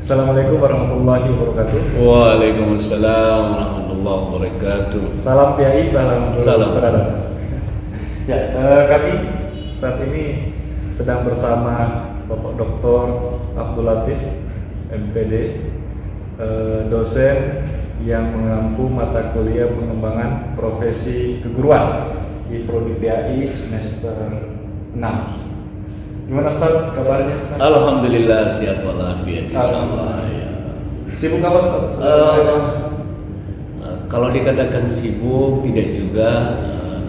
Assalamualaikum warahmatullahi wabarakatuh. Waalaikumsalam warahmatullahi wabarakatuh. Salam PAI, salam Salam. peradaban. Ya, kami saat ini sedang bersama Bapak Dr. Abdul Latif, MPD, dosen yang mengampu mata kuliah pengembangan profesi keguruan di Prodi PAI semester 6. Gimana Ustaz kabarnya Ustaz? Alhamdulillah sehat walafiat insyaallah ya. Sibuk apa Ustaz? Kalau dikatakan sibuk tidak juga,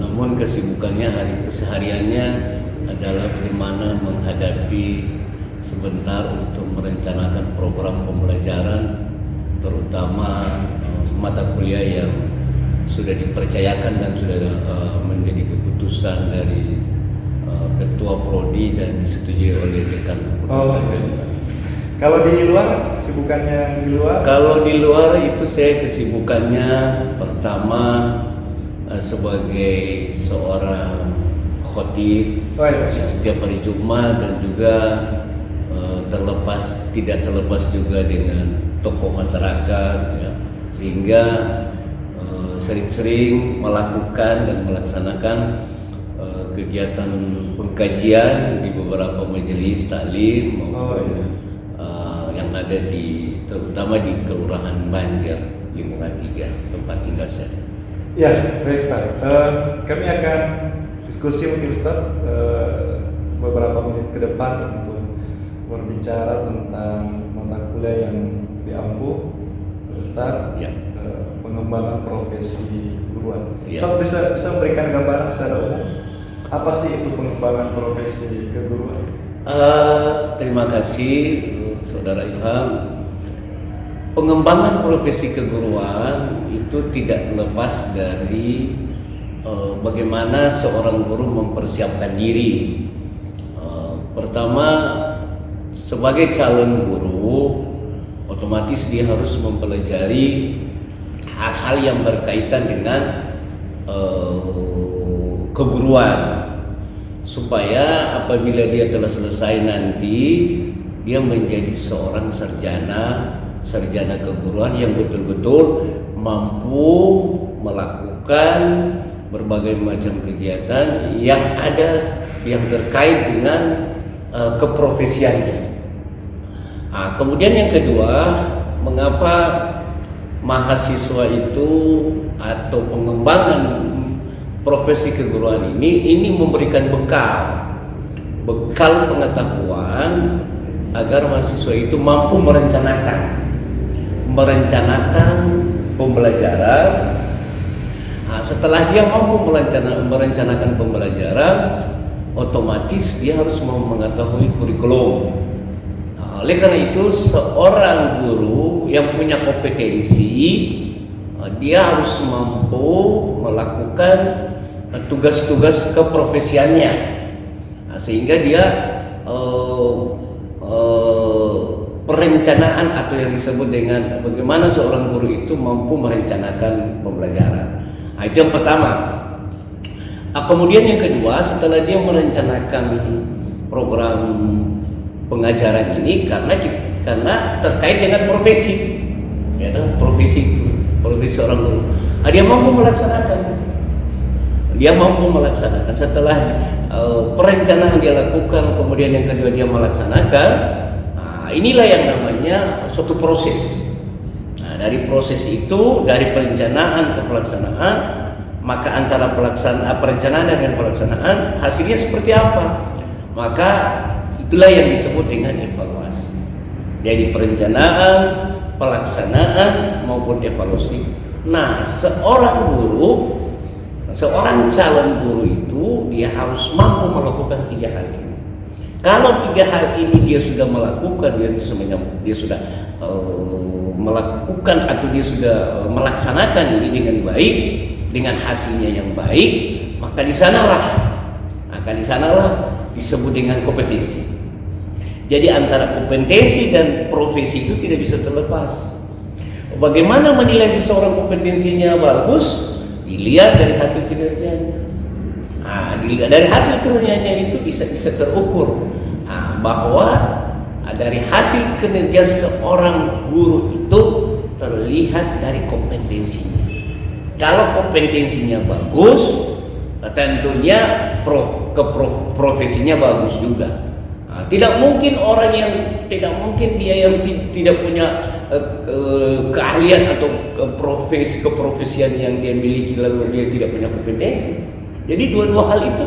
namun kesibukannya kesehariannya adalah bagaimana menghadapi sebentar untuk merencanakan program pembelajaran, terutama mata kuliah yang sudah dipercayakan dan sudah menjadi keputusan dari Ketua Prodi dan disetujui oleh Dekan Fakultas. Kalau di luar, kesibukannya di luar? Kalau di luar itu saya kesibukannya pertama sebagai seorang khotib setiap hari Jumat, dan juga tidak terlepas juga dengan tokoh masyarakat ya, sehingga sering-sering melakukan dan melaksanakan kegiatan pengkajian di beberapa majelis taklim maupun yang ada terutama di Kelurahan Banjar Lingkungan 3 tempat tinggal saya. Ya, baik Ustaz. Kami akan diskusi mungkin Ustaz beberapa menit ke depan untuk berbicara tentang mata kuliah yang diampu Ustaz, Ya. pengembangan profesi guruan. Ya. Ustaz bisa memberikan gambaran secara umum apa sih itu pengembangan profesi keguruan? Terima kasih Saudara Ilham. Pengembangan profesi keguruan itu tidak lepas dari bagaimana seorang guru mempersiapkan diri. Pertama, sebagai calon guru, otomatis dia harus mempelajari hal-hal yang berkaitan dengan keguruan, supaya apabila dia telah selesai nanti dia menjadi seorang sarjana keguruan yang betul-betul mampu melakukan berbagai macam kegiatan yang terkait dengan keprofesiannya. Kemudian yang kedua, mengapa mahasiswa itu atau pengembangan profesi keguruan ini memberikan bekal pengetahuan agar mahasiswa itu mampu merencanakan pembelajaran. Setelah dia mampu merencanakan pembelajaran, otomatis dia harus mengetahui kurikulum. Oleh karena itu, seorang guru yang punya kompetensi dia harus mampu melakukan tugas-tugas keprofesiannya, sehingga dia perencanaan atau yang disebut dengan bagaimana seorang guru itu mampu merencanakan pembelajaran. Itu yang pertama. Kemudian yang kedua, setelah dia merencanakan program pengajaran ini, karena terkait dengan profesi, ya, profesi seorang guru, dia mampu melaksanakan setelah perencanaan dia lakukan, kemudian yang kedua dia melaksanakan. Inilah yang namanya suatu proses. Dari proses itu, dari perencanaan ke pelaksanaan, maka antara perencanaan dan pelaksanaan hasilnya seperti apa, maka itulah yang disebut dengan evaluasi. Jadi perencanaan, pelaksanaan maupun evaluasi. Nah, seorang calon guru itu dia harus mampu melakukan 3 hal ini. Kalau 3 hal ini dia sudah melakukan, dia sudah melakukan atau dia sudah melaksanakan ini dengan baik, dengan hasilnya yang baik, maka di sanalah disebut dengan kompetensi. Jadi antara kompetensi dan profesi itu tidak bisa terlepas. Bagaimana menilai seseorang kompetensinya bagus? Dilihat dari hasil kinerjanya. Dari hasil kinerjanya itu bisa terukur bahwa dari hasil kinerja seorang guru itu terlihat dari kompetensinya. Kalau kompetensinya bagus, tentunya profesinya bagus juga. Nah, tidak mungkin dia yang tidak punya keahlian atau keprofesian yang dia miliki lalu dia tidak punya kompetensi. Jadi dua-dua hal itu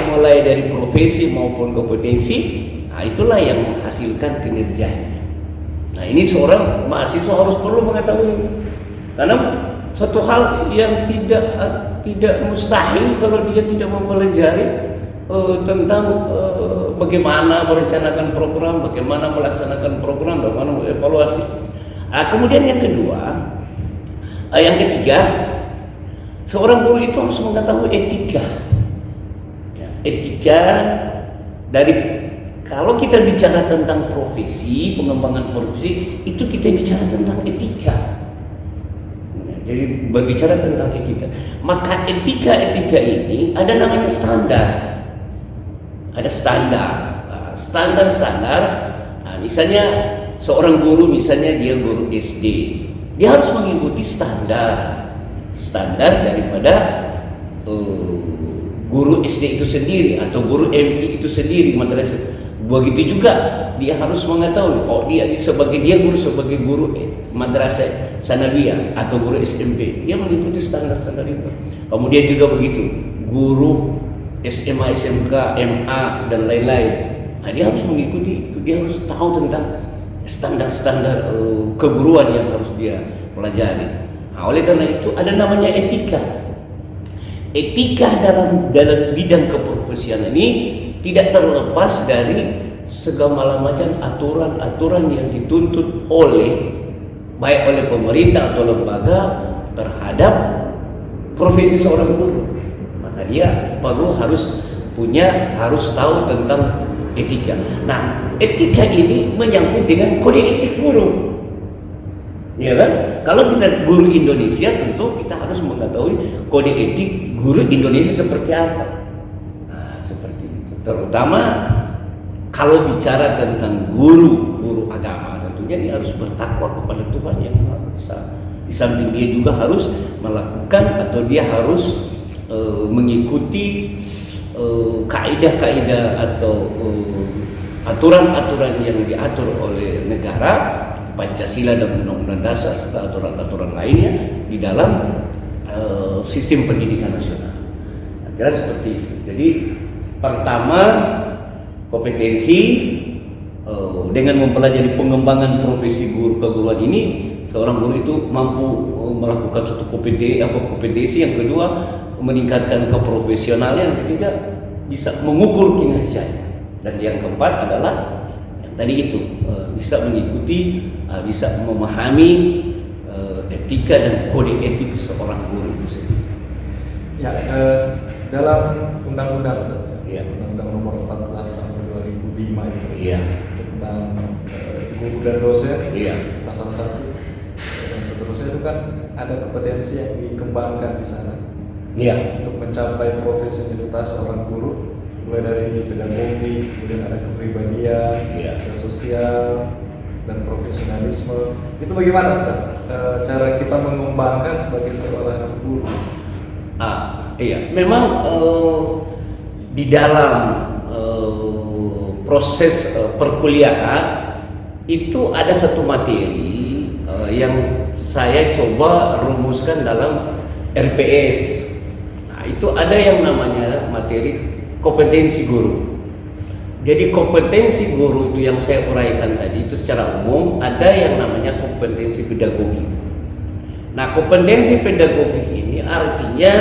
mulai dari profesi maupun kompetensi, nah itulah yang menghasilkan kinerjanya. Nah ini seorang mahasiswa harus perlu mengetahui, karena suatu hal yang tidak mustahil kalau dia tidak mempelajari tentang bagaimana merencanakan program, bagaimana melaksanakan program, bagaimana mengevaluasi. Kemudian yang kedua, yang ketiga, seorang guru itu harus mengetahui etika. Etika dari, kalau kita bicara tentang profesi, pengembangan profesi, itu kita bicara tentang etika. Jadi berbicara tentang etika, maka etika ini ada namanya standar. Ada standar. Misalnya seorang guru, misalnya dia guru SD, dia harus mengikuti standar daripada guru SD itu sendiri atau guru MI itu sendiri, madrasah. Begitu juga dia harus mengetahui, dia sebagai guru madrasah sanawiyah atau guru SMP, dia mengikuti standar itu. Kemudian juga begitu guru SMA, SMK, MA dan lain-lain. Nah, dia harus mengikuti itu, dia harus tahu tentang standar keguruan yang harus dia pelajari. Nah, oleh karena itu ada namanya etika. Etika dalam bidang keprofesianan ini tidak terlepas dari segala macam aturan-aturan yang dituntut baik oleh pemerintah atau lembaga terhadap profesi seorang guru. Maka dia harus tahu tentang etika. Nah, etika ini menyangkut dengan kode etik guru. Ya kan? Kalau kita guru Indonesia, tentu kita harus mengetahui kode etik guru Indonesia seperti apa. Nah, seperti itu. Terutama kalau bicara tentang guru agama, tentunya dia harus bertakwa kepada Tuhan Yang Maha Esa. Di samping dia juga harus melakukan atau dia harus mengikuti kaidah-kaidah atau aturan-aturan yang diatur oleh negara, Pancasila dan Undang-Undang Dasar serta aturan-aturan lainnya di dalam sistem pendidikan nasional. Kira seperti itu. Jadi pertama, kompetensi dengan mempelajari pengembangan profesi guru keguruan ini, seorang guru itu mampu melakukan suatu kompetensi. Yang kedua, meningkatkan keprofesionalan. Yang ketiga, bisa mengukur kinerjanya. Dan yang keempat adalah yang tadi itu, bisa mengikuti, bisa memahami etika dan kode etik seorang guru itu sendiri. Ya, dalam undang-undang ya. Undang-Undang Nomor 14 Tahun 2005 itu ya. Tentang guru dan dosen, ya. Pasal 1 dan seterusnya itu kan ada kompetensi yang dikembangkan di sana. Ya. Untuk mencapai profesionalitas seorang guru, mulai dari pedagogi, kemudian ada kepribadian, ada sosial dan profesionalisme. Itu bagaimana, Ustaz? Cara kita mengembangkan sebagai seorang guru? Iya, memang di dalam proses perkuliahan itu ada satu materi yang saya coba rumuskan dalam RPS. Nah, itu ada yang namanya materi kompetensi guru. Jadi kompetensi guru itu yang saya uraikan tadi itu secara umum, ada yang namanya kompetensi pedagogi. Nah, kompetensi pedagogi ini artinya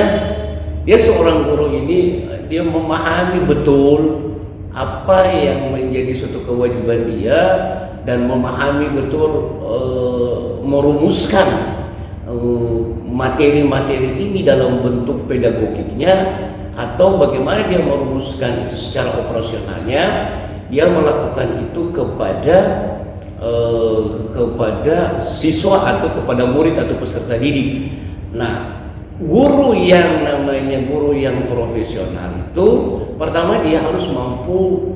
dia seorang guru ini dia memahami betul apa yang menjadi suatu kewajiban dia dan memahami betul merumuskan materi-materi ini dalam bentuk pedagogiknya, atau bagaimana dia merumuskan itu secara operasionalnya. Dia melakukan itu kepada siswa atau kepada murid atau peserta didik. Nah, guru yang profesional itu pertama dia harus mampu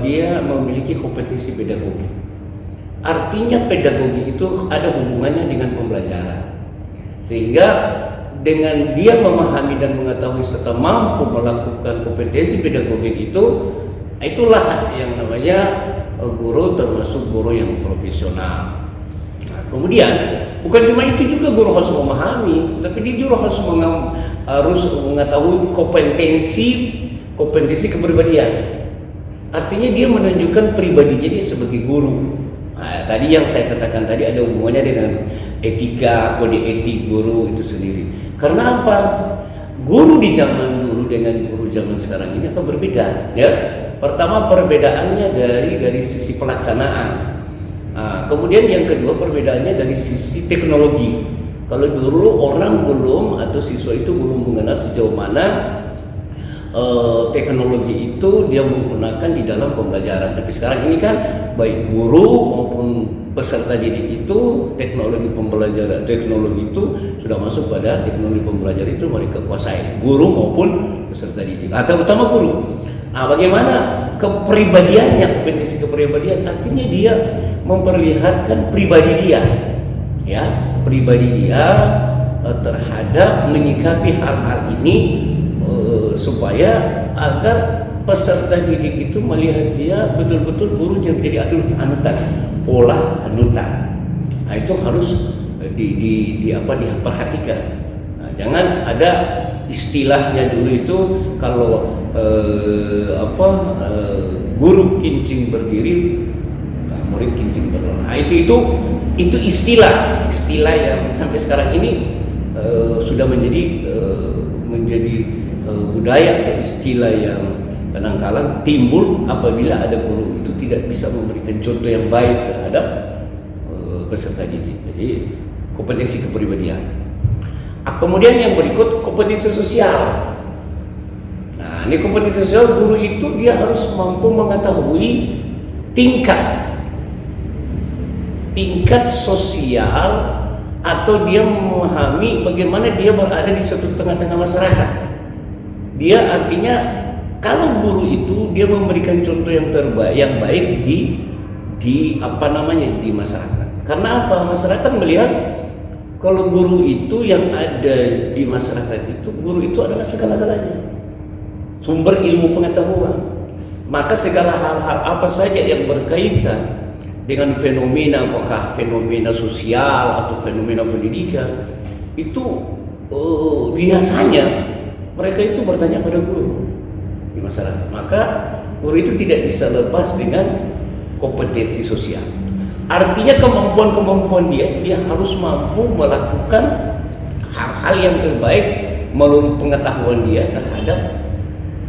dia memiliki kompetensi pedagogi. Artinya pedagogi itu ada hubungannya dengan pembelajaran, sehingga dengan dia memahami dan mengetahui serta mampu melakukan kompetensi pedagogi itu, itulah yang namanya guru, termasuk guru yang profesional. Nah, kemudian bukan cuma itu juga guru harus memahami, tetapi dia juga harus mengetahui kompetensi kepribadian. Artinya dia menunjukkan pribadinya dia sebagai guru. Nah, tadi yang saya katakan tadi ada hubungannya dengan etika, kode etik guru itu sendiri. Karena apa? Guru di zaman dulu dengan guru zaman sekarang ini akan berbeda. Ya, pertama perbedaannya dari sisi pelaksanaan. Kemudian yang kedua perbedaannya dari sisi teknologi. Kalau dulu orang belum atau siswa itu belum mengenal sejauh mana teknologi itu dia menggunakan di dalam pembelajaran. Tapi sekarang ini kan baik guru maupun peserta didik itu teknologi pembelajaran, teknologi itu sudah masuk pada teknologi pembelajaran itu mereka kuasai, guru maupun peserta didik atau utama guru. Bagaimana kepribadiannya, kompetensi kepribadian, artinya dia memperlihatkan pribadi dia, ya, pribadi dia terhadap menyikapi hal-hal ini supaya agar peserta didik itu melihat dia betul-betul guru yang menjadi anutan, pola anutan. Nah, itu harus diperhatikan. Nah, jangan ada istilahnya dulu itu kalau guru kincing berdiri, murid kincing berlari. Nah, itu istilah yang sampai sekarang ini sudah menjadi budaya atau istilah yang kadang-kadang timbul apabila ada guru itu tidak bisa memberikan contoh yang baik terhadap peserta didik. Jadi kompetensi kepribadian. Kemudian yang berikut kompetensi sosial. Nah, ini kompetensi sosial, guru itu dia harus mampu mengetahui tingkat sosial atau dia memahami bagaimana dia berada di suatu tengah-tengah masyarakat. Dia artinya kalau guru itu dia memberikan contoh yang terbaik, yang baik di masyarakat. Karena apa? Masyarakat melihat kalau guru itu yang ada di masyarakat itu, guru itu adalah segala-galanya, sumber ilmu pengetahuan. Maka segala hal-hal apa saja yang berkaitan dengan fenomena, apakah fenomena sosial atau fenomena pendidikan, itu biasanya mereka itu bertanya pada guru di masyarakat. Maka guru itu tidak bisa lepas dengan kompetensi sosial. Artinya kemampuan dia harus mampu melakukan hal-hal yang terbaik menurut pengetahuan dia terhadap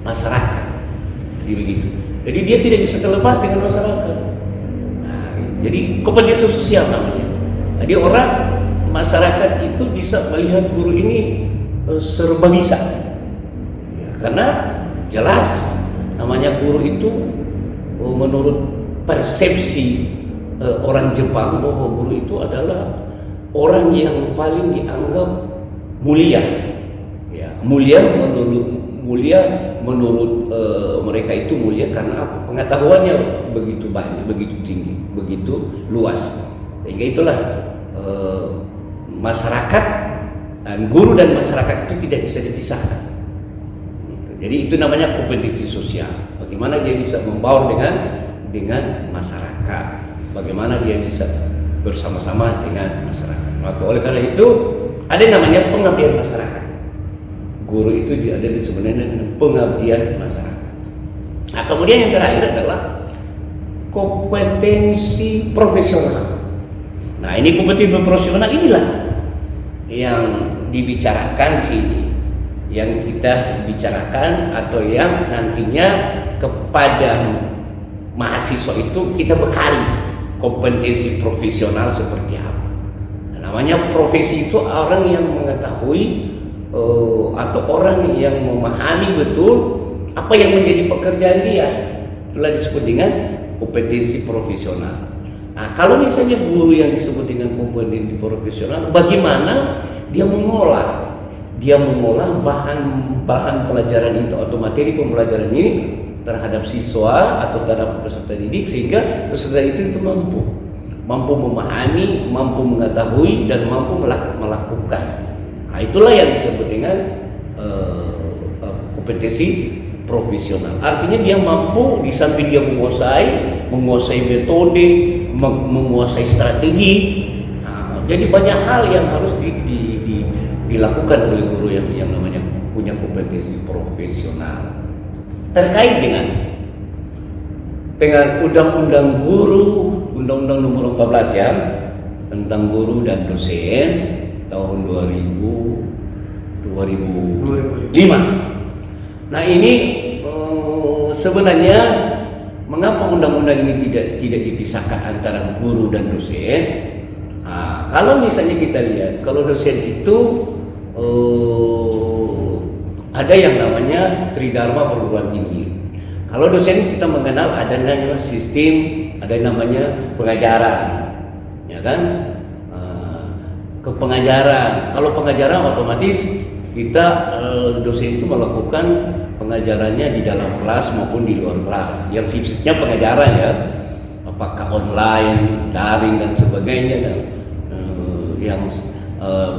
masyarakat. Jadi begitu. Jadi dia tidak bisa terlepas dengan masyarakat. Nah, jadi kompetensi sosial namanya. Jadi masyarakat itu bisa melihat guru ini serba bisa. Karena jelas namanya guru itu menurut persepsi orang Jepang bahwa guru itu adalah orang yang paling dianggap mulia. Ya, mulia menurut mereka itu mulia karena pengetahuannya begitu banyak, begitu tinggi, begitu luas. Sehingga itulah masyarakat dan guru dan masyarakat itu tidak bisa dipisahkan. Jadi itu namanya kompetensi sosial. Bagaimana dia bisa membaur dengan masyarakat, bagaimana dia bisa bersama-sama dengan masyarakat. Maka oleh karena itu ada yang namanya pengabdian masyarakat. Guru itu ada di sebenarnya pengabdian masyarakat. Nah, kemudian yang terakhir adalah kompetensi profesional. Nah, ini kompetensi profesional inilah yang dibicarakan di sini, yang kita bicarakan atau yang nantinya kepada mahasiswa itu kita bekali kompetensi profesional seperti apa. Namanya profesi itu orang yang mengetahui atau orang yang memahami betul apa yang menjadi pekerjaan dia, itulah disebut dengan kompetensi profesional. Nah, kalau misalnya guru yang disebut dengan kompetensi profesional, bagaimana dia mengolah bahan pelajaran itu atau materi pembelajaran ini terhadap siswa atau terhadap peserta didik, sehingga peserta itu mampu memahami, mampu mengetahui, dan mampu melakukan. Nah, itulah yang disebut dengan kompetensi profesional. Artinya dia mampu, di samping dia menguasai metode, menguasai strategi. Nah, jadi banyak hal yang harus dilakukan oleh guru yang namanya punya kompetensi profesional. Terkait dengan undang-undang guru, undang-undang nomor 14 ya, tentang guru dan dosen tahun 2005. Nah, ini sebenarnya mengapa undang-undang ini tidak dipisahkan antara guru dan dosen? Nah, kalau misalnya kita lihat, kalau dosen itu ada yang namanya Tridharma perguruan tinggi. Kalau dosen kita mengenal adanya sistem, ada yang namanya pengajaran, ya kan? Kepengajaran. Kalau pengajaran otomatis kita dosen itu melakukan pengajarannya di dalam kelas maupun di luar kelas. Yang sifatnya pengajaran ya, apakah online, daring dan sebagainya, dan yang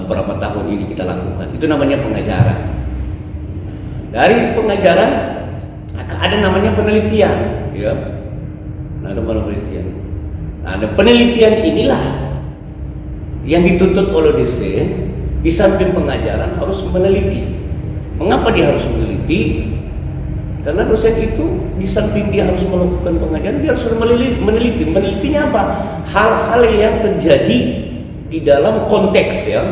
beberapa tahun ini kita lakukan. Itu namanya pengajaran. Dari pengajaran ada namanya penelitian, ya. Ada penelitian. Nah, penelitian inilah yang dituntut oleh dosen. Di samping pengajaran harus meneliti. Mengapa dia harus meneliti? Karena dosen itu di samping dia harus melakukan pengajaran, dia harus meneliti. Menelitinya apa? Hal-hal yang terjadi di dalam konteks ya,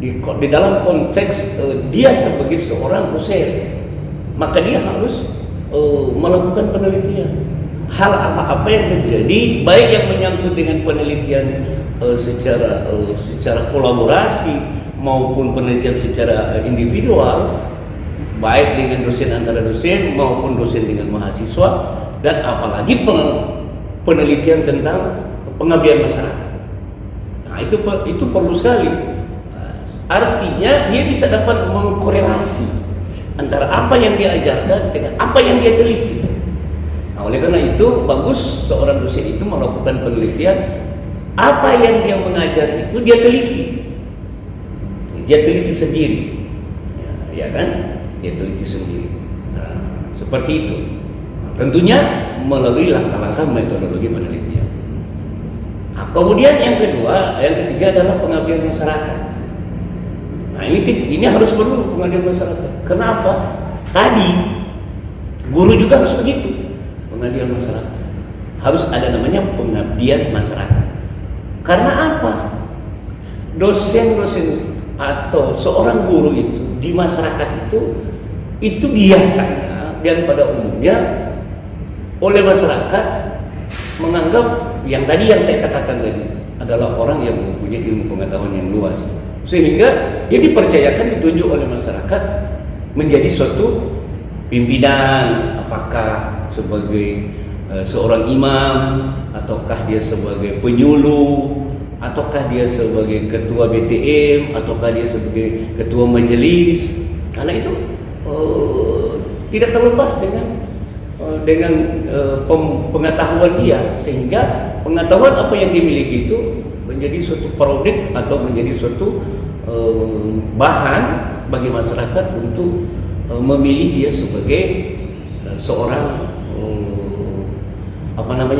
di dalam konteks dia sebagai seorang dosen. Maka dia harus melakukan penelitian. Hal apa yang terjadi, baik yang menyangkut dengan penelitian secara kolaborasi maupun penelitian secara individual, baik dengan dosen antara dosen maupun dosen dengan mahasiswa, dan apalagi penelitian tentang pengabdian masyarakat. Nah, itu perlu sekali. Artinya dia bisa dapat mengkorelasi antara apa yang dia ajarkan dengan apa yang dia teliti. Nah, oleh karena itu bagus seorang dosen itu melakukan penelitian. Apa yang dia mengajar itu dia teliti. Dia teliti sendiri, ya kan? Dia teliti sendiri. Nah, seperti itu. Nah, tentunya melalui langkah-langkah metodologi penelitian. Nah, kemudian yang ketiga adalah pengabdian masyarakat. Nah, ini harus perlu pengabdian masyarakat. Kenapa? Tadi guru juga harus begitu, pengabdian masyarakat. Harus ada namanya pengabdian masyarakat. Karena apa? Dosen atau seorang guru itu di masyarakat itu biasanya dan pada umumnya oleh masyarakat menganggap yang saya katakan tadi adalah orang yang mempunyai ilmu pengetahuan yang luas, sehingga dia dipercayakan, ditunjuk oleh masyarakat menjadi suatu pimpinan, apakah sebagai seorang imam, ataukah dia sebagai penyuluh, ataukah dia sebagai ketua BTM, ataukah dia sebagai ketua majelis. Karena itu tidak terlepas dengan pengetahuan dia, sehingga pengetahuan apa yang dimiliki itu menjadi suatu produk atau menjadi suatu bahan bagi masyarakat untuk memilih dia sebagai seorang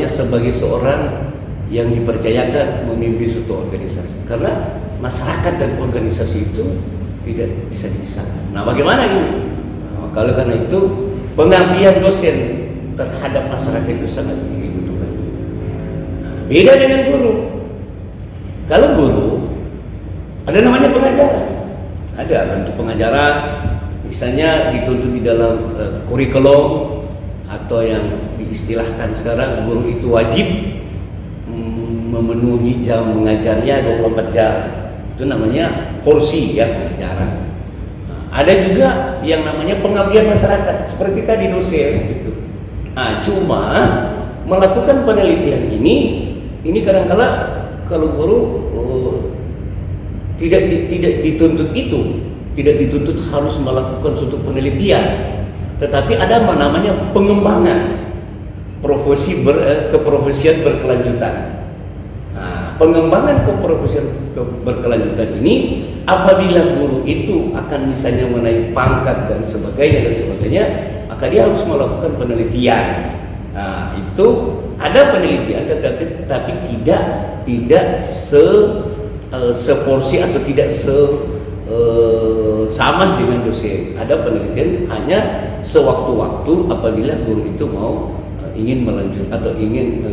sebagai seorang yang dipercayakan memimpin suatu organisasi. Karena masyarakat dan organisasi itu tidak bisa dipisahkan. Nah, bagaimana ini? Nah, karena itu pengabdian dosen terhadap masyarakat itu sangat dibutuhkan. Nah, beda dengan guru. Kalau guru ada namanya pengajaran. Ada bentuk pengajaran, misalnya dituntut di dalam kurikulum, atau yang diistilahkan sekarang guru itu wajib memenuhi jam mengajarnya 24 jam. Itu namanya porsi ya, pengajaran. Nah, ada juga yang namanya pengabdian masyarakat seperti tadi dosen gitu. Nah, cuma melakukan penelitian ini kadang-kala kalau guru tidak dituntut itu, tidak dituntut harus melakukan suatu penelitian. tetapi ada namanya pengembangan keprofesian berkelanjutan. Nah, pengembangan keprofesian berkelanjutan ini apabila guru itu akan misalnya menaik pangkat dan sebagainya, maka dia harus melakukan penelitian. Nah, itu ada penelitian tetapi tidak seporsi atau tidak sama dengan dosen. Ada penelitian hanya sewaktu-waktu apabila guru itu ingin melanjut atau ingin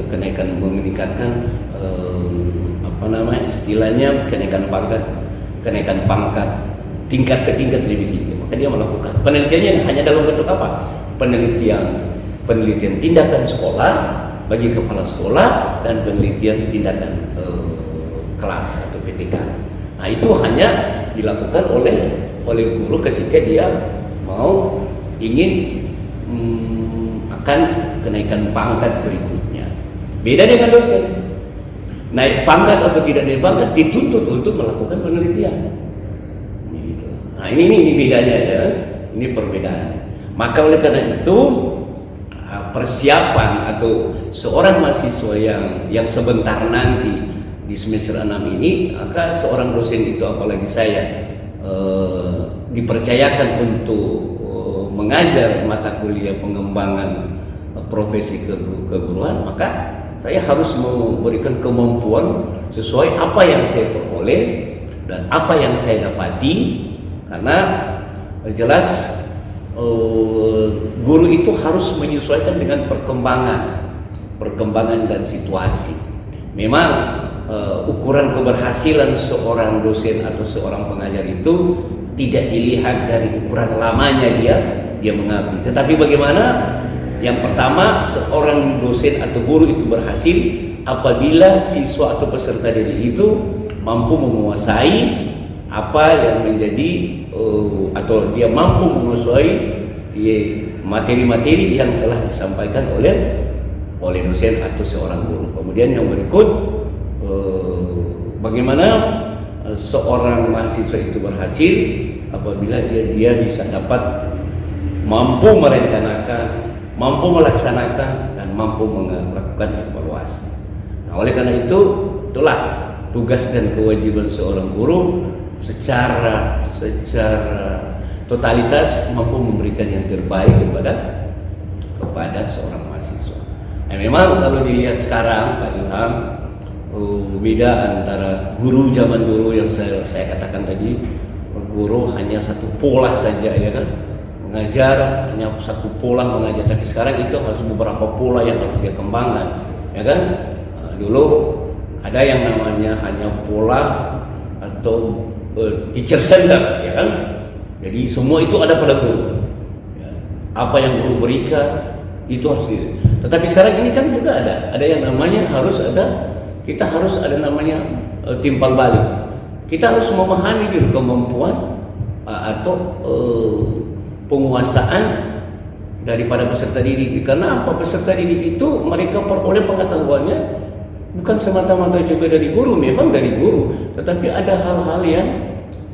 meningkatkan istilahnya kenaikan pangkat tingkat setingkat lebih tinggi, maka dia melakukan penelitiannya hanya dalam bentuk apa? Penelitian tindakan sekolah bagi kepala sekolah dan penelitian tindakan kelas atau PTK. Nah, itu hanya dilakukan oleh guru ketika dia ingin akan kenaikan pangkat berikutnya. Beda dengan dosen. Naik pangkat atau tidak naik pangkat dituntut untuk melakukan penelitian. Gitu. Nah, ini bedanya ya. Ini perbedaan. Maka oleh karena itu persiapan atau seorang mahasiswa yang sebentar nanti di semester 6 ini, maka seorang dosen itu apalagi saya dipercayakan untuk mengajar mata kuliah pengembangan profesi keguruan, maka saya harus memberikan kemampuan sesuai apa yang saya peroleh dan apa yang saya dapati, karena jelas guru itu harus menyesuaikan dengan perkembangan dan situasi. Memang ukuran keberhasilan seorang dosen atau seorang pengajar itu tidak dilihat dari ukuran lamanya dia mengabdi, tetapi bagaimana yang pertama seorang dosen atau guru itu berhasil apabila siswa atau peserta didik itu mampu menguasai apa yang menjadi atau dia mampu menguasai materi-materi yang telah disampaikan oleh dosen atau seorang guru. Kemudian yang berikut, bagaimana seorang mahasiswa itu berhasil apabila dia bisa dapat mampu merencanakan, mampu melaksanakan, dan mampu melakukan evaluasi. Nah, oleh karena itulah tugas dan kewajiban seorang guru secara totalitas mampu memberikan yang terbaik kepada seorang mahasiswa. Nah, memang kalau dilihat sekarang Pak Ilham, beda antara guru zaman dulu yang saya katakan tadi, guru hanya satu pola saja, ya kan, mengajar hanya satu pola mengajar, tapi sekarang itu harus beberapa pola yang harus dia kembangkan, ya kan. Dulu ada yang namanya hanya pola atau teacher center, ya kan. Jadi semua itu ada pada guru, ya. Apa yang guru berikan itu harus tetapi sekarang ini kan juga ada yang namanya kita harus ada namanya timpal balik. Kita harus memahami dulu kemampuan atau penguasaan daripada peserta didik. Karena apa? Peserta didik itu mereka peroleh pengetahuannya bukan semata-mata juga dari guru, memang dari guru, tetapi ada hal-hal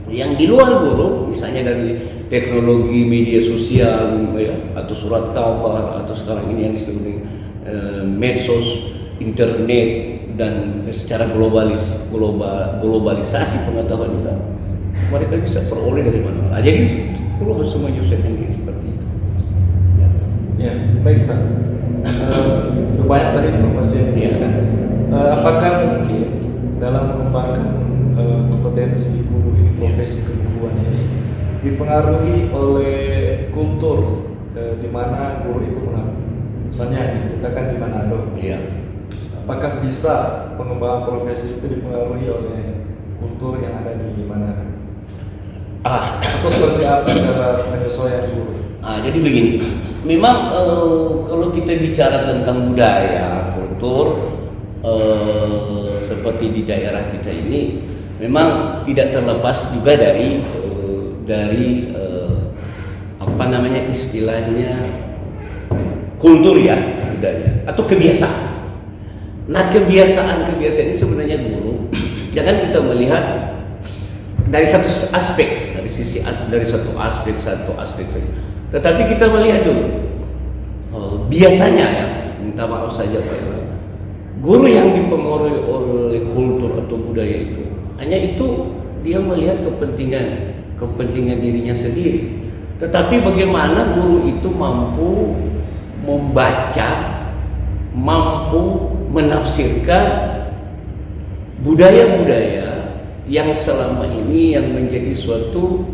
yang di luar guru, misalnya dari teknologi media sosial, ya, atau surat kabar, atau sekarang ini yang disebut medsos, internet, dan secara globalisasi pengetahuan juga mereka bisa peroleh dari mana. Nah, jadi perlu harus menyesuaikan diri seperti itu. Ya, baik Ustaz. Banyak tadi informasi yang diberikan. Apakah mungkin dalam mengembangkan kompetensi guru ini, profesi keguruan ini dipengaruhi oleh kultur di mana guru itu mengabdi? Misalnya kita kan di Manado. Iya. Apakah bisa pengembangan profesi itu dipengaruhi oleh kultur yang ada di Manado? Atau seperti apa cara penyesuaian guru? Jadi begini, memang kalau kita bicara tentang budaya, kultur, seperti di daerah kita ini, memang tidak terlepas juga dari apa namanya istilahnya kultur, ya, budaya atau kebiasaan. Nah, kebiasaan ini sebenarnya guru jangan kita melihat dari satu aspek, dari satu aspek saja. Tetapi kita melihat dulu, biasanya ya, minta maaf saja Pak Ilham, guru yang dipengaruhi oleh kultur atau budaya itu, hanya itu dia melihat kepentingan dirinya sendiri. Tetapi bagaimana guru itu mampu membaca, mampu menafsirkan budaya-budaya yang selama ini yang menjadi suatu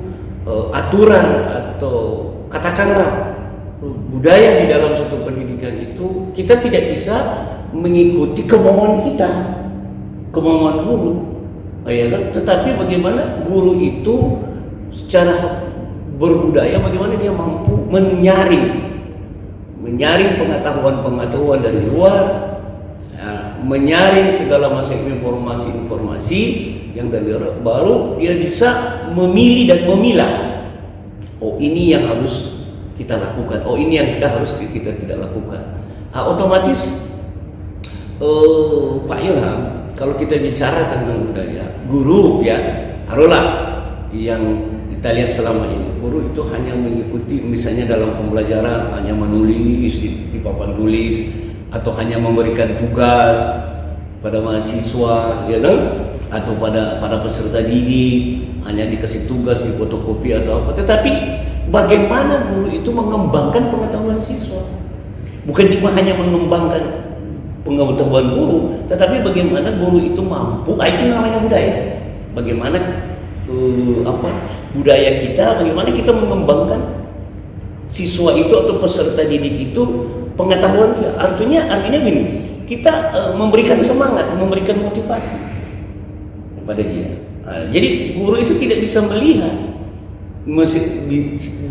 aturan atau katakanlah budaya di dalam suatu pendidikan itu, kita tidak bisa mengikuti kemauan kita, kemauan guru, ya kan? Tetapi bagaimana guru itu secara berbudaya, bagaimana dia mampu menyaring pengetahuan dari luar, ya, menyaring segala macam informasi yang dari luar, baru dia bisa memilih dan memilah. Oh, ini yang harus kita lakukan. Oh, ini yang kita tidak lakukan. Otomatis Pak Ilham, kalau kita bicara tentang budaya, guru ya, taruhlah yang kita lihat selama ini, guru itu hanya mengikuti, misalnya dalam pembelajaran hanya menulis di papan tulis, atau hanya memberikan tugas pada mahasiswa, ya kan? Atau pada peserta didik hanya dikasih tugas di fotokopi atau apa. Tetapi bagaimana guru itu mengembangkan pengetahuan siswa? Bukan cuma hanya mengembangkan pengetahuan guru, tetapi bagaimana guru itu mampu, itu namanya budaya. Bagaimana budaya kita, bagaimana kita mengembangkan siswa itu atau peserta didik itu pengetahuan dia. Artinya begini, kita memberikan semangat, memberikan motivasi kepada dia. Jadi guru itu tidak bisa melihat,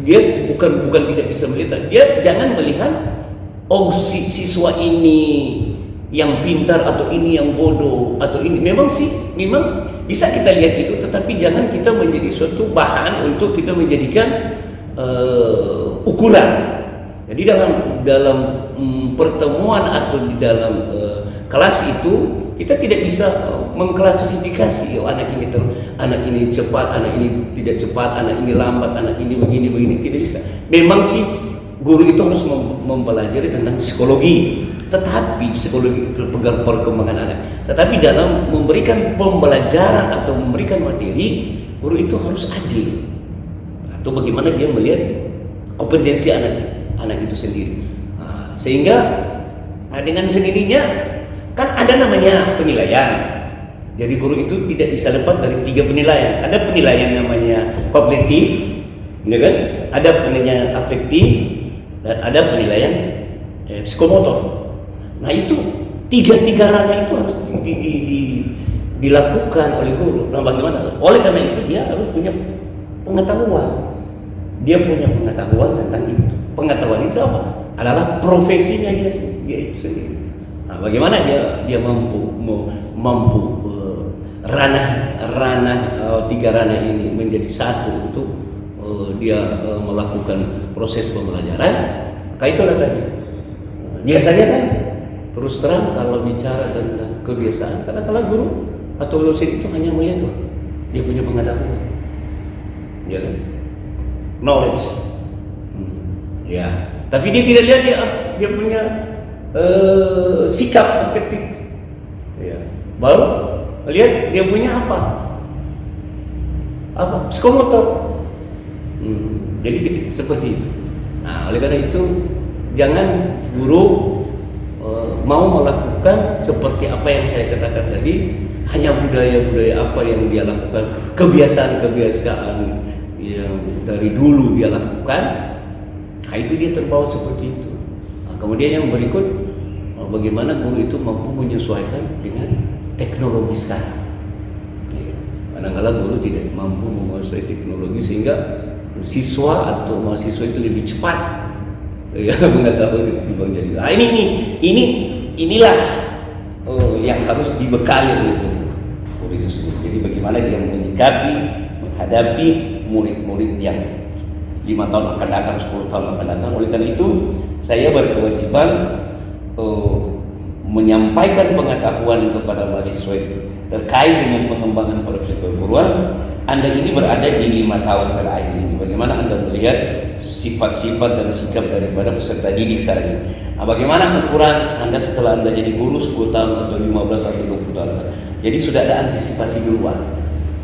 dia bukan tidak bisa melihat, dia jangan melihat siswa ini yang pintar atau ini yang bodoh atau ini. Memang bisa kita lihat itu, tetapi jangan kita menjadi suatu bahan untuk kita menjadikan ukuran. Jadi dalam pertemuan atau di dalam kelas itu kita tidak bisa mengklasifikasi, anak ini cepat, anak ini tidak cepat, anak ini lambat, anak ini begini, tidak bisa. Memang sih guru itu harus mempelajari tentang psikologi, tetapi psikologi perkembangan anak. Tetapi dalam memberikan pembelajaran atau memberikan materi, guru itu harus adil. Atau bagaimana dia melihat kompetensi anak itu sendiri. Sehingga dengan sendirinya kan ada namanya penilaian. Jadi guru itu tidak bisa lepas dari 3 penilaian. Ada penilaian namanya kognitif, ya kan? Ada penilaian afektif, dan ada penilaian psikomotor. Nah, itu tiga ranah itu harus dilakukan oleh guru. Nah, bagaimana? Oleh karena itu dia harus punya pengetahuan. Dia punya pengetahuan tentang itu. Pengetahuan itu apa? Adalah profesinya dia itu sendiri. Nah, bagaimana dia mampu tiga ranah ini menjadi satu untuk dia melakukan proses pembelajaran. Maka itulah tadi. Biasanya kan terus terang kalau bicara tentang kebiasaan, karena kalau guru atau dosen itu hanya melihat dia punya pengetahuan, ya, knowledge, ya. Tapi dia tidak lihat dia punya sikap efektif, ya. Baru lihat dia punya apa psikomotor. Jadi seperti itu. Nah, oleh karena itu jangan guru mau melakukan seperti apa yang saya katakan tadi, hanya budaya-budaya apa yang dia lakukan, kebiasaan-kebiasaan yang dari dulu dia lakukan. Nah, itu dia terbawa seperti itu. Nah, kemudian yang berikut, bagaimana guru itu mampu menyesuaikan dengan teknologi sekarang. Kadang-kadang guru tidak mampu menguasai teknologi sehingga siswa atau mahasiswa itu lebih cepat mengetahui ketimbang jadi. Nah, inilah yang harus dibekali oleh guru itu sendiri. Jadi bagaimana dia menghadapi murid-murid yang 5 tahun akan datang, 10 tahun akan datang. Oleh karena itu saya berkewajiban menyampaikan pengetahuan kepada mahasiswa itu terkait dengan pengembangan profesi keguruan. Anda ini berada di 5 tahun terakhir ini. Bagaimana Anda melihat sifat-sifat dan sikap daripada peserta didik sekarang ini? Nah, bagaimana ukuran Anda setelah Anda jadi guru 10 tahun atau 15 atau 20 tahun? Jadi sudah ada antisipasi duluan.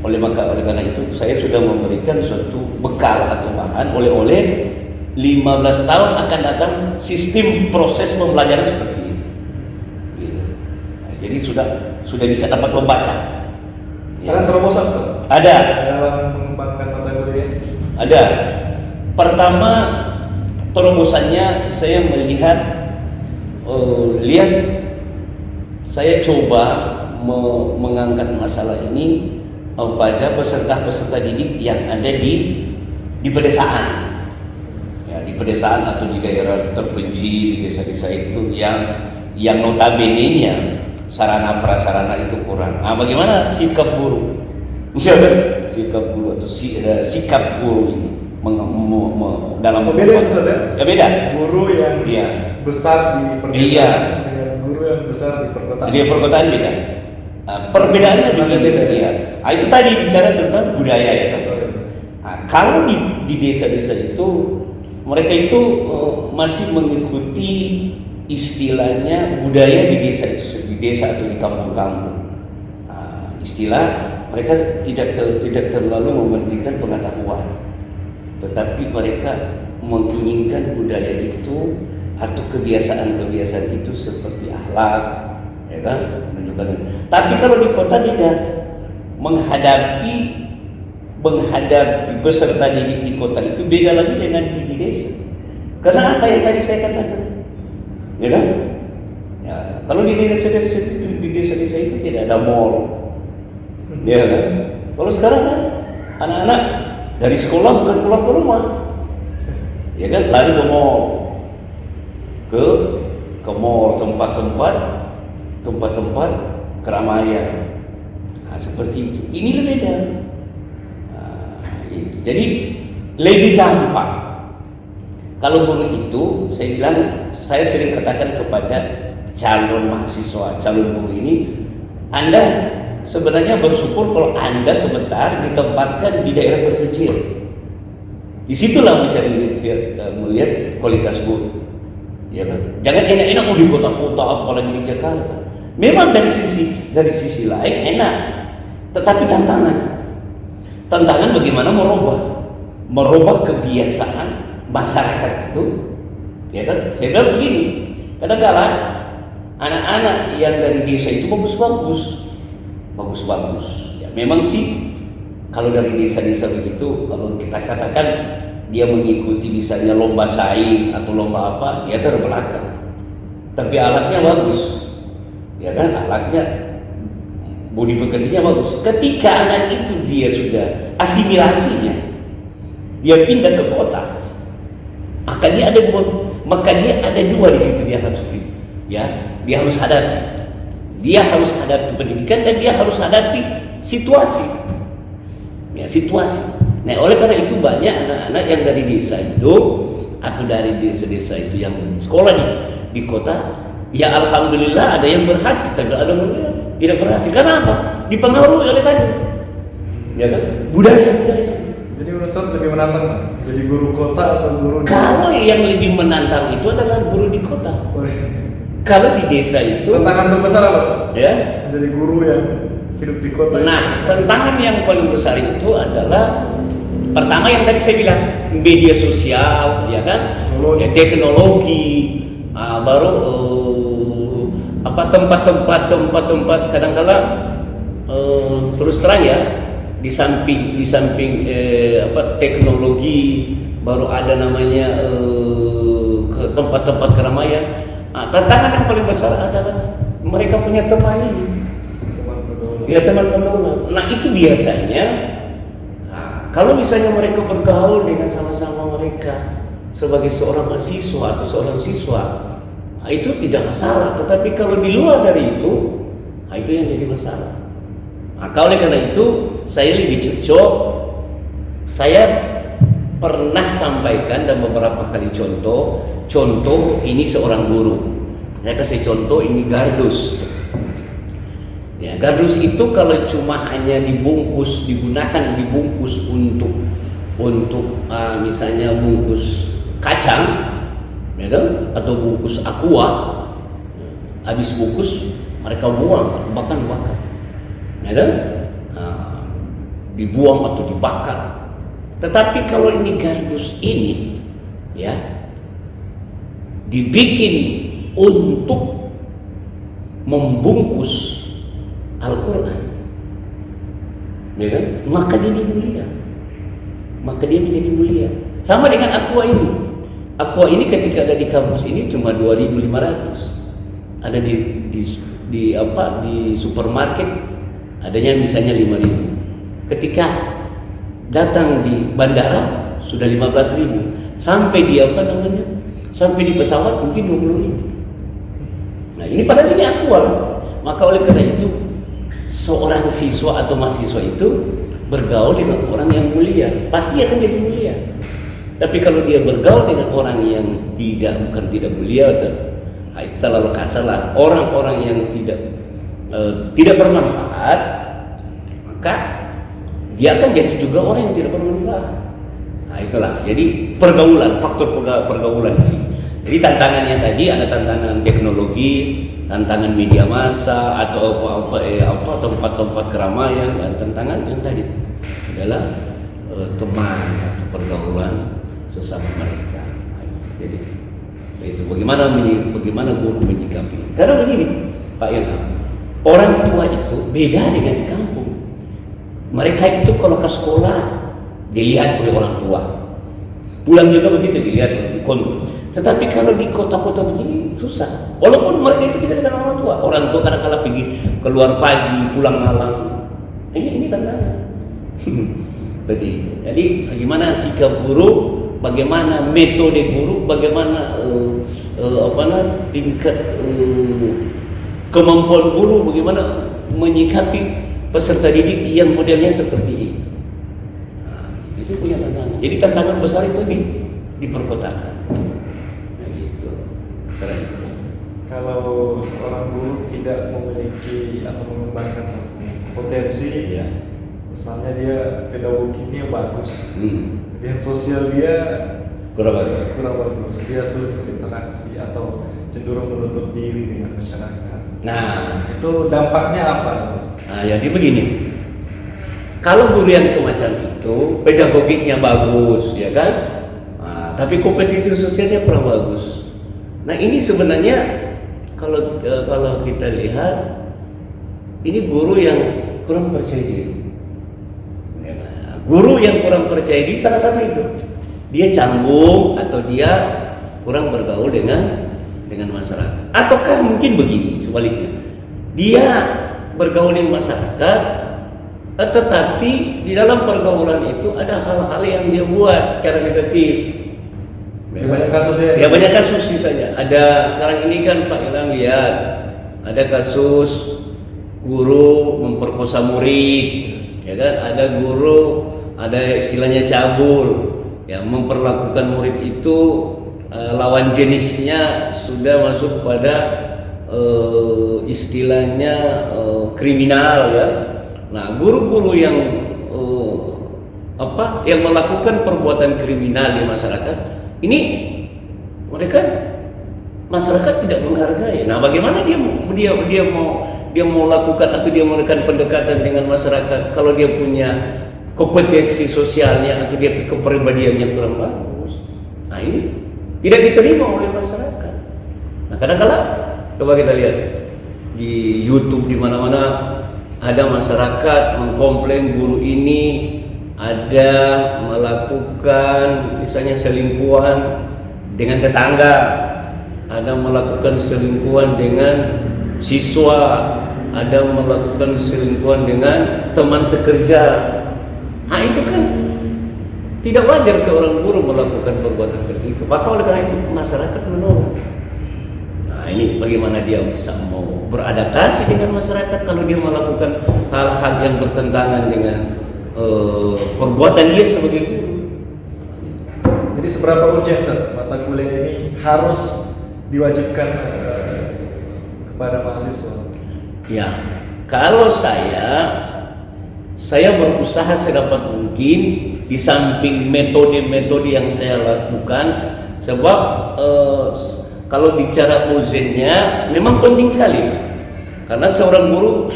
Oleh karena itu saya sudah memberikan suatu bekal atau bahan oleh 15 tahun akan datang sistem proses pembelajaran seperti ini. Gitu. Nah, jadi sudah bisa dapat membaca. Ada terobosan, Ustaz? Ada. Dalam mengembangkan mata kuliah. Ada. Pertama, terobosannya saya melihat, saya coba mengangkat masalah ini pada peserta-peserta didik yang ada di pedesaan. Ya, di pedesaan atau di daerah terpencil, di desa-desa itu yang notabene-nya sarana prasarana itu kurang. Nah, bagaimana sikap guru? Sikap guru atau sikap guru ini dalam beda itu saja. Beda. Guru yang besar di pedesaan dengan guru yang besar di perkotaan. Di perkotaan beda. Perbedaannya begini. Iya. Itu tadi bicara tentang budaya ya kan. Nah, kalau di desa-desa itu mereka itu masih mengikuti istilahnya budaya di desa itu, di desa atau di kampung-kampung. Nah, istilah mereka tidak terlalu mementingkan pengetahuan, tetapi mereka menginginkan budaya itu atau kebiasaan-kebiasaan itu seperti akhlak, ya kan? Menunjukkan. Tapi kalau di kota beda, menghadapi peserta didik di kota itu beda lagi dengan di desa. Karena apa yang tadi saya katakan? Ya kan? Ya, kalau di desa-desa itu tidak ada mall. Ya kan? Kalau sekarang kan anak-anak dari sekolah bukan pulang ke rumah. Ya kan? Lari ke mall. Ke mall, tempat-tempat keramaian. Nah, seperti itu. Ini beda. Nah, itu. Jadi lebih gampang. Kalau guru itu, saya sering katakan kepada calon mahasiswa, calon guru ini, Anda sebenarnya bersyukur kalau Anda sebentar ditempatkan di daerah terkecil. Disitulah melihat kualitas guru. Ya kan? Jangan enak-enak mau di kota-kota, apalagi di Jakarta. Memang dari sisi lain enak, tetapi tantangan bagaimana merubah kebiasaan masyarakat itu, ya kan? Saya bilang begini, kadang-kadang anak-anak yang dari desa itu bagus-bagus. Ya, memang sih kalau dari desa-desa begitu, kalau kita katakan dia mengikuti misalnya lomba saing atau lomba apa, dia terbelakang. Tapi alatnya bagus, ya kan? Alatnya, budi pekertinya bagus. Ketika anak itu dia sudah asimilasinya, dia pindah ke kota. Maka dia ada dua di situ dia harus hadapi pendidikan dan dia harus hadapi situasi. Nah, oleh karena itu banyak anak-anak yang dari desa itu atau dari desa-desa itu yang sekolah di kota, ya alhamdulillah ada yang berhasil, tapi ada yang tidak berhasil. Karena apa? Dipengaruhi oleh tadi, ya kan? Budaya. Jadi menurut saya lebih menantang jadi guru kota atau guru di Kalau yang lebih menantang itu adalah guru di kota. Kalau di desa itu tantangan terbesar apa, Ustaz? Ya. Jadi guru yang hidup di kota. Nah, tantangan yang paling besar itu adalah pertama yang tadi saya bilang, media sosial, ya kan? Teknologi, baru tempat-tempat kadang-kala terus terang ya, di samping teknologi, baru ada namanya tempat-tempat keramaian. Tantangan yang paling besar adalah mereka punya teman ini. Teman pergaulan. Nah, itu biasanya kalau misalnya mereka bergaul dengan sama-sama mereka sebagai seorang mahasiswa atau seorang siswa, itu tidak masalah. Tetapi kalau di luar dari itu, itu yang jadi masalah. Oleh karena itu, saya lebih cocok. Saya pernah sampaikan dan beberapa kali contoh ini seorang guru. Saya kasih contoh ini Gardus. Ya, gardus itu kalau cuma hanya digunakan dibungkus untuk misalnya bungkus kacang, ya kan? Atau bungkus aqua, habis bungkus mereka buang, bahkan bakar, ya kan? Dibuang atau dibakar. Tetapi kalau ini gardus ini, ya, dibikin untuk membungkus Al-Quran, ya kan? Maka dia mulia, maka dia menjadi mulia. Sama dengan aqua ini. Aqua ini ketika ada di kampus ini cuma 2.500. Ada di supermarket adanya misalnya 5.000. Ketika datang di bandara sudah 15.000. Sampai di sampai di pesawat mungkin 20.000. Nah, ini padahal ini aqua. Maka oleh karena itu seorang siswa atau mahasiswa itu bergaul dengan orang yang mulia, pasti akan jadi mulia. Tapi kalau dia bergaul dengan orang yang bukan tidak mulia, itu terlalu kasar lah. Orang-orang yang tidak bermanfaat, maka dia akan jadi juga orang yang tidak bermanfaat. Nah, itulah. Jadi pergaulan, faktor pergaulan sih. Jadi tantangannya tadi ada tantangan teknologi, tantangan media massa atau tempat-tempat keramaian, dan tantangan yang tadi adalah teman atau pergaulan sesama mereka. Jadi itu bagaimana guru menyikapi. Karena begini Pak Yana, orang tua itu beda dengan di kampung. Mereka itu kalau ke sekolah dilihat oleh orang tua, pulang juga begitu dilihat oleh kondur. Tetapi kalau di kota-kota begini susah. Walaupun mereka itu tidak dengan orang tua. Orang tua kadang-kadang pergi keluar pagi, pulang malam. Ini tantangan. Begitu. Jadi bagaimana sikap guru, bagaimana metode guru, bagaimana tingkat kemampuan guru, bagaimana menyikapi peserta didik yang modelnya seperti ini. Nah, itu punya tantangan. Jadi tantangan besar itu di perkotaan. Kalau seorang guru tidak memiliki atau mengembangkan satu potensi, ya, misalnya dia pedagoginya bagus, kemudian sosial dia kurang bagus, dia sulit berinteraksi atau cenderung menutup diri dengan masyarakat. Nah, itu dampaknya apa? Nah, jadi begini. Kalau guru yang semacam itu pedagogiknya bagus, ya kan? Nah, tapi kompetisi sosialnya kurang bagus. Nah, ini sebenarnya kalau kita lihat ini guru yang kurang percaya diri. Guru yang kurang percaya diri salah satu itu dia canggung atau dia kurang bergaul dengan masyarakat. Ataukah mungkin begini sebaliknya, dia bergaul dengan masyarakat, tetapi di dalam pergaulan itu ada hal-hal yang dia buat secara negatif. Ya, banyak kasusnya. Ya, banyak kasus misalnya. Ada sekarang ini kan Pak Ilham lihat ada kasus guru memperkosa murid, ya kan? Ada guru, ada istilahnya cabul, ya, memperlakukan murid itu lawan jenisnya sudah masuk pada istilahnya kriminal, ya. Nah, guru-guru yang yang melakukan perbuatan kriminal di masyarakat ini, mereka masyarakat tidak menghargai. Nah, bagaimana dia mau lakukan atau dia melakukan pendekatan dengan masyarakat kalau dia punya kompetensi sosialnya atau dia kepribadiannya kurang bagus? Nah, ini tidak diterima oleh masyarakat. Nah, kadang-kadang coba kita lihat di YouTube di mana-mana ada masyarakat mengkomplain guru ini ada melakukan misalnya selingkuhan dengan tetangga, ada melakukan selingkuhan dengan siswa, ada melakukan selingkuhan dengan teman sekerja. Nah, itu kan tidak wajar seorang guru melakukan perbuatan seperti itu. Maka oleh karena itu masyarakat menolak. Nah, ini bagaimana dia bisa mau beradaptasi dengan masyarakat kalau dia melakukan hal-hal yang bertentangan dengan perbuatan dia sebagai guru. Jadi seberapa urgent mata kuliah ini harus diwajibkan kepada mahasiswa? Ya, Kalau saya berusaha sedapat mungkin di samping metode-metode yang saya lakukan, sebab kalau bicara uzennya memang penting sekali, karena seorang guru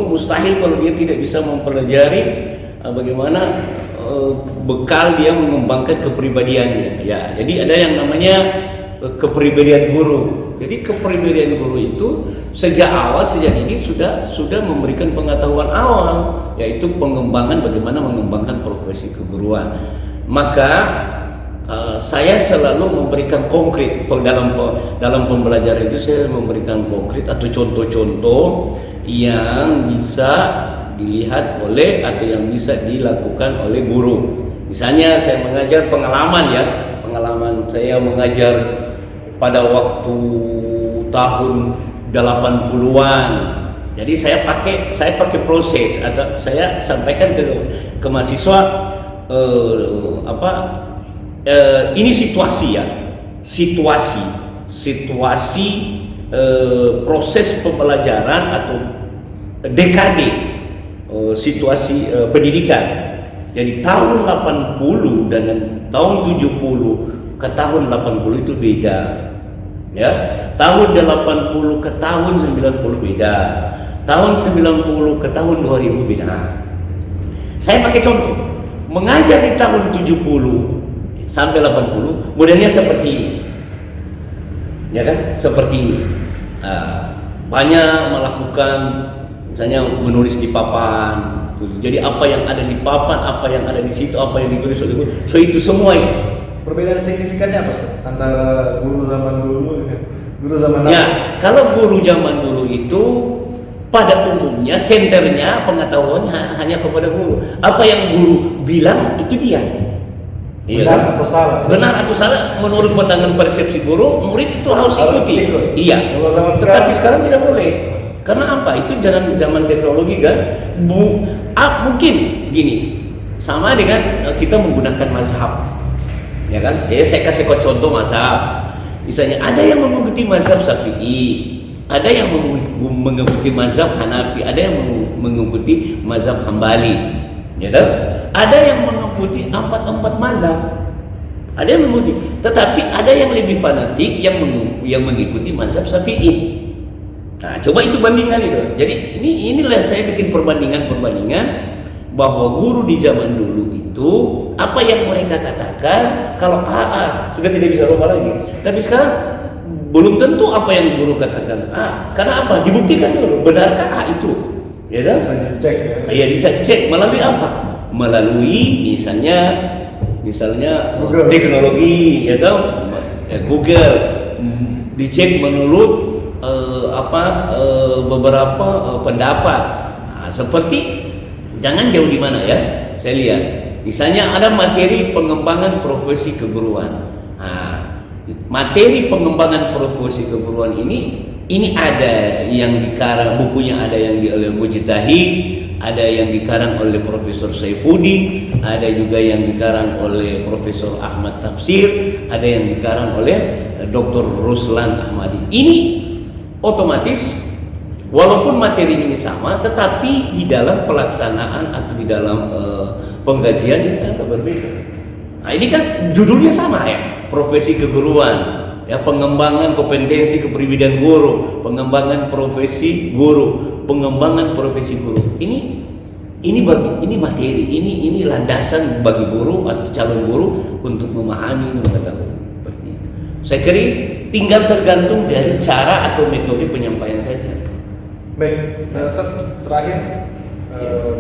mustahil kalau dia tidak bisa mempelajari bagaimana bekal dia mengembangkan kepribadiannya. Ya, jadi ada yang namanya kepribadian guru. Jadi kepribadian guru itu sejak ini sudah memberikan pengetahuan awal, yaitu bagaimana mengembangkan profesi keguruan. Maka saya selalu memberikan konkret dalam pembelajaran itu. Saya memberikan konkret atau contoh-contoh yang bisa dilihat oleh atau yang bisa dilakukan oleh guru. Misalnya saya mengajar pengalaman saya mengajar pada waktu tahun 80-an. Jadi saya pakai proses, atau saya sampaikan ke mahasiswa ini situasi proses pembelajaran atau dekade situasi pendidikan. Jadi tahun 80 dan tahun 70 ke tahun 80 itu beda. Ya, tahun 80 ke tahun 90 beda. Tahun 90 ke tahun 2000 beda. Saya pakai contoh. Mengajar di tahun 70 sampai 80 modelnya seperti ini. Ya kan? Seperti ini. Banyak melakukan misalnya menulis di papan. Jadi apa yang ada di papan, apa yang ada di situ, apa yang ditulis oleh guru, so itu semua itu. Perbedaan signifikannya apa, Ustaz? Antara guru zaman dulu dengan guru zaman now? Ya, kalau guru zaman dulu itu pada umumnya senternya pengetahuan hanya kepada guru. Apa yang guru bilang itu dia. Benar atau salah? Benar atau salah menurut pandangan persepsi guru, murid itu harus ikuti. Iya. Tetapi sekarang tidak boleh. Karena apa? Itu zaman teknologi kan. Mungkin gini, sama dengan kita menggunakan mazhab. Ya kan? Jadi saya kasih contoh mazhab. Misalnya ada yang mengikuti mazhab Syafi'i, ada yang mengikuti mazhab Hanafi, ada yang mengikuti mazhab Hambali. Ya kan? Ada yang mengikuti empat mazhab. Ada yang mengikuti, tetapi ada yang lebih fanatik yang mengikuti mazhab Syafi'i. Nah, coba itu bandingkan itu. Jadi inilah saya bikin perbandingan bahwa guru di zaman dulu itu apa yang mereka katakan kalau sudah tidak bisa rubah lagi. Tapi sekarang belum tentu apa yang guru katakan karena apa? Dibuktikan dulu benarkah itu, ya kan? Bisa dicek ya. Iya, bisa cek melalui apa? Melalui misalnya Google. Teknologi, ya tahu Google dicek menurut beberapa pendapat. Seperti jangan jauh di mana ya. Saya lihat, misalnya ada materi pengembangan profesi keguruan. Materi pengembangan profesi keguruan ini ada yang dikarang, bukunya ada yang oleh Mujtahid, ada yang dikarang oleh Profesor Saifuddin, ada juga yang dikarang oleh Profesor Ahmad Tafsir, ada yang dikarang oleh Dr. Ruslan Ahmadi. Ini otomatis walaupun materi ini sama, tetapi di dalam pelaksanaan atau di dalam penggajian itu agak berbeda. Nah, ini kan judulnya sama ya, profesi keguruan, ya, pengembangan kompetensi kepribadian guru, pengembangan profesi guru, pengembangan profesi guru. Ini materi, ini landasan bagi guru atau calon guru untuk memahami mengetahui. Seperti itu. Saya kira tinggal tergantung dari cara atau metode penyampaian saja. Baik, Ustaz, terakhir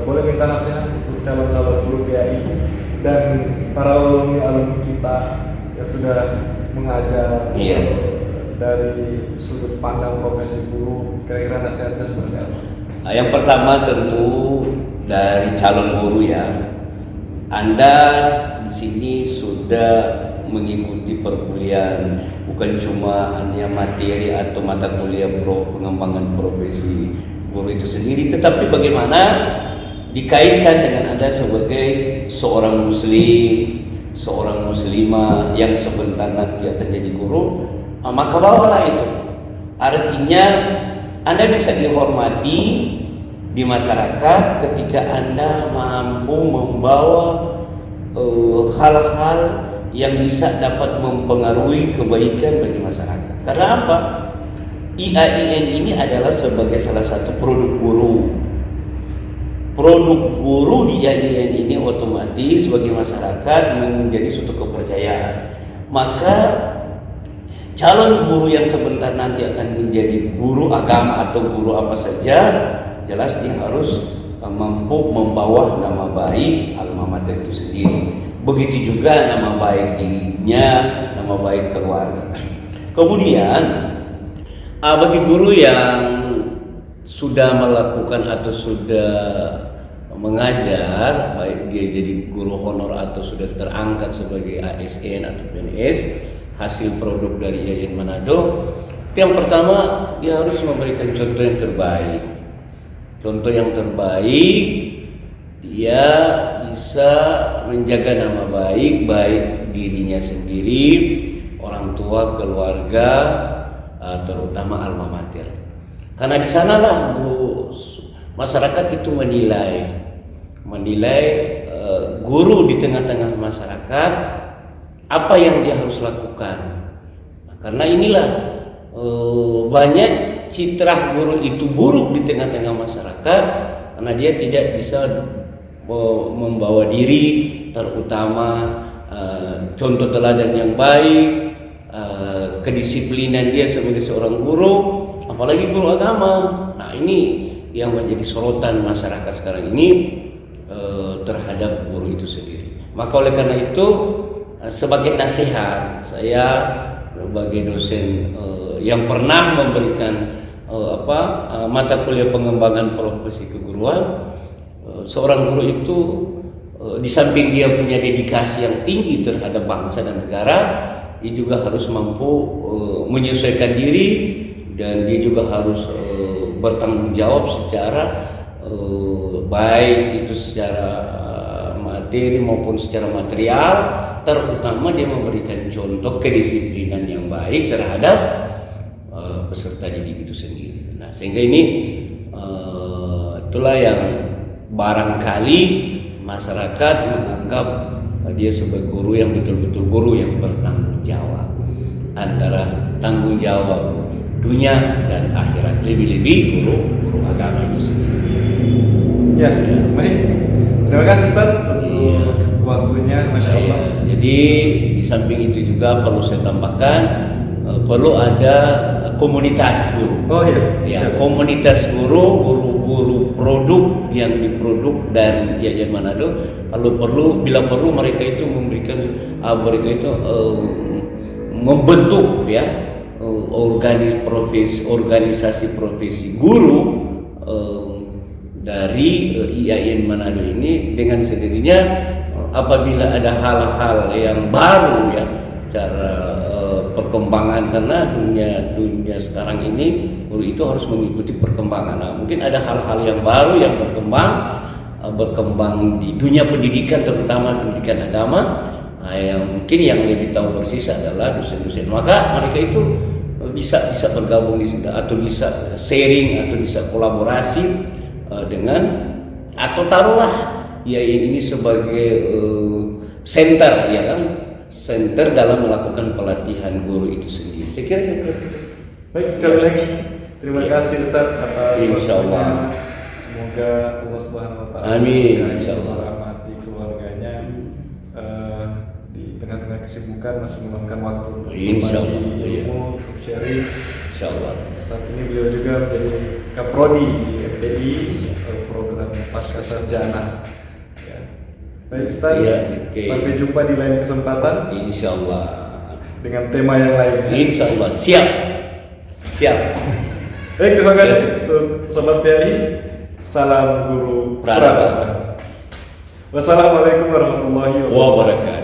boleh minta nasihat untuk calon-calon guru PAI dan para alumni kita yang sudah mengajar dari sudut pandang profesi guru, kira-kira nasihatnya seperti apa? Yang pertama tentu dari calon guru ya, Anda di sini sudah mengikuti perkuliahan, bukan cuma hanya materi atau mata kuliah pengembangan profesi guru itu sendiri, tetapi bagaimana dikaitkan dengan Anda sebagai seorang muslim, seorang muslimah yang sebentar nanti akan jadi guru, maka bawalah itu. Artinya Anda bisa dihormati di masyarakat ketika Anda mampu membawa hal-hal yang bisa dapat mempengaruhi kebaikan bagi masyarakat. Karena apa? IAIN ini adalah sebagai salah satu produk guru. Produk guru di IAIN ini otomatis bagi masyarakat menjadi suatu kepercayaan. Maka calon guru yang sebentar nanti akan menjadi guru agama atau guru apa saja, jelas dia harus mampu membawa nama baik alma mater itu sendiri. Begitu juga nama baik dirinya, nama baik keluarga. Kemudian bagi guru yang sudah melakukan atau sudah mengajar, baik dia jadi guru honor atau sudah terangkat sebagai ASN atau PNS, hasil produk dari IAIN Manado, yang pertama dia harus memberikan contoh yang terbaik. Contoh yang terbaik, dia bisa menjaga nama baik dirinya sendiri, orang tua, keluarga, terutama alma mater. Karena di sanalah masyarakat itu menilai guru di tengah-tengah masyarakat apa yang dia harus lakukan. Nah, karena inilah banyak citra guru itu buruk di tengah-tengah masyarakat karena dia tidak bisa membawa diri, terutama contoh teladan yang baik, kedisiplinan dia sebagai seorang guru, apalagi guru agama. Nah, ini yang menjadi sorotan masyarakat sekarang ini terhadap guru itu sendiri. Maka oleh karena itu sebagai nasihat saya sebagai dosen yang pernah memberikan mata kuliah pengembangan profesi keguruan, seorang guru itu di samping dia punya dedikasi yang tinggi terhadap bangsa dan negara, dia juga harus mampu menyesuaikan diri dan dia juga harus bertanggung jawab secara baik itu secara materi maupun secara material, terutama dia memberikan contoh kedisiplinan yang baik terhadap peserta didik itu sendiri. Nah, sehingga ini itulah yang barangkali masyarakat menganggap dia sebagai guru yang betul-betul guru yang bertanggung jawab, antara tanggung jawab dunia dan akhirat, lebih-lebih guru agama itu sendiri. Ya, baik. Terima kasih Ustaz untuk waktunya, Masya Allah. Jadi di samping itu juga perlu saya tambahkan, perlu ada komunitas guru. Oh iya. Ya, komunitas guru produk yang diproduk dari IAIN Manado. Bila perlu mereka itu memberikan membentuk ya organisasi profesi guru dari IAIN Manado ini. Dengan sendirinya apabila ada hal-hal yang baru ya cara perkembangan, karena dunia sekarang ini guru itu harus mengikuti perkembangan. Nah, mungkin ada hal-hal yang baru yang berkembang di dunia pendidikan, terutama pendidikan agama. Nah, yang mungkin yang lebih tahu persis adalah dosen-dosen. Maka mereka itu bisa bergabung di sini atau bisa sharing atau bisa kolaborasi dengan, atau taruhlah IAIN ini sebagai center ya kan, center dalam melakukan pelatihan guru itu sendiri. Saya kira itu. Baik, sekali lagi terima kasih Ustaz atas Insyaallah. Semoga Allah Subhanahu wa taala Amin, insyaallah, merahmati keluarganya di tengah-tengah kesibukan masih meluangkan waktu untuk insyaallah, ilmu, untuk sharing. Insyaallah. Saat ini beliau juga menjadi Kaprodi di FPI, program Pasca Sarjana. Ya. Baik Ustaz, sampai jumpa di lain kesempatan. Insyaallah. Dengan tema yang lain. Insyaallah, siap. Baik, terima kasih untuk Sobat PAI. Salam Guru Prada. Wassalamualaikum warahmatullahi wabarakatuh.